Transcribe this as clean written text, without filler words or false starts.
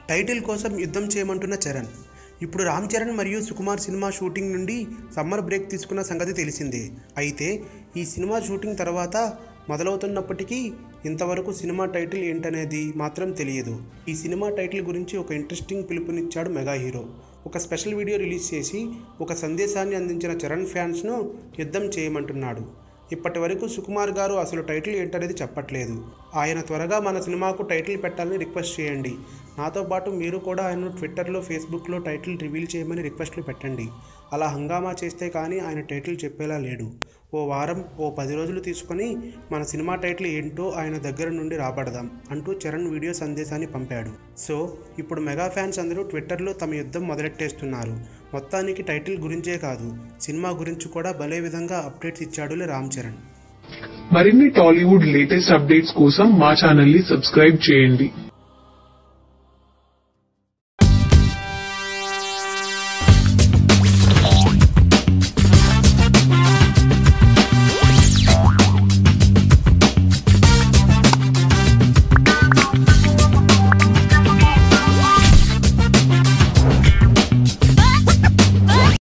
Title కోసం యుద్ధం చేయమంటున్న చరణ్. ఇప్పుడు రామ్ చరణ్ మరియు సుకుమార్ సినిమా షూటింగ్ నుండి సమ్మర్ బ్రేక్ తీసుకున్న సంగతి తెలిసిందే. అయితే ఈ సినిమా షూటింగ్ తర్వాత మొదలవుతున్నప్పటికీ ఇంతవరకు సినిమా టైటిల్ ఏంటనేది మాత్రం తెలియదు. ఈ సినిమా టైటిల్ గురించి ఒక ఇంట్రెస్టింగ్ పిలుపునిచ్చాడు మెగా హీరో. ఒక స్పెషల్ వీడియో రిలీజ్ చేసి ఒక సందేశాన్ని అందించిన చరణ్ ఫ్యాన్స్ను యుద్ధం చేయమంటున్నాడు. ఇప్పటి వరకు సుకుమార్ గారు అసలు టైటిల్ ఏంటనేది చెప్పట్లేదు. ఆయన త్వరగా మన సినిమాకు టైటిల్ పెట్టాలని రిక్వెస్ట్ చేయండి. నాతో పాటు మీరు కూడా ఆయన ట్విట్టర్లో, ఫేస్బుక్లో టైటిల్ రివీల్ చేయమని రిక్వెస్ట్లు పెట్టండి. అలా హంగామా చేస్తే కానీ ఆయన టైటిల్ చెప్పేలా లేడు. ఓ వారం, ఓ 10 రోజులు తీసుకొని మన సినిమా టైటిల్ ఏంటో ఆయన దగ్గర నుండి రాబడదాం అంటూ చరణ్ వీడియో సందేశాన్ని పంపాడు. సో ఇప్పుడు మెగా ఫ్యాన్స్ అందరూ ట్విట్టర్లో తమ యుద్ధం మొదలెట్టేస్తున్నారు. మొత్తానికి టైటిల్ గురించే కాదు, సినిమా గురించి కూడా భలే విధంగా అప్డేట్స్ ఇచ్చాడులే రామ్ చరణ్. మరిన్ని టాలీవుడ్ లేటెస్ట్ అప్డేట్స్ కోసం మా ఛానల్ ని సబ్స్క్రైబ్ చేయండి.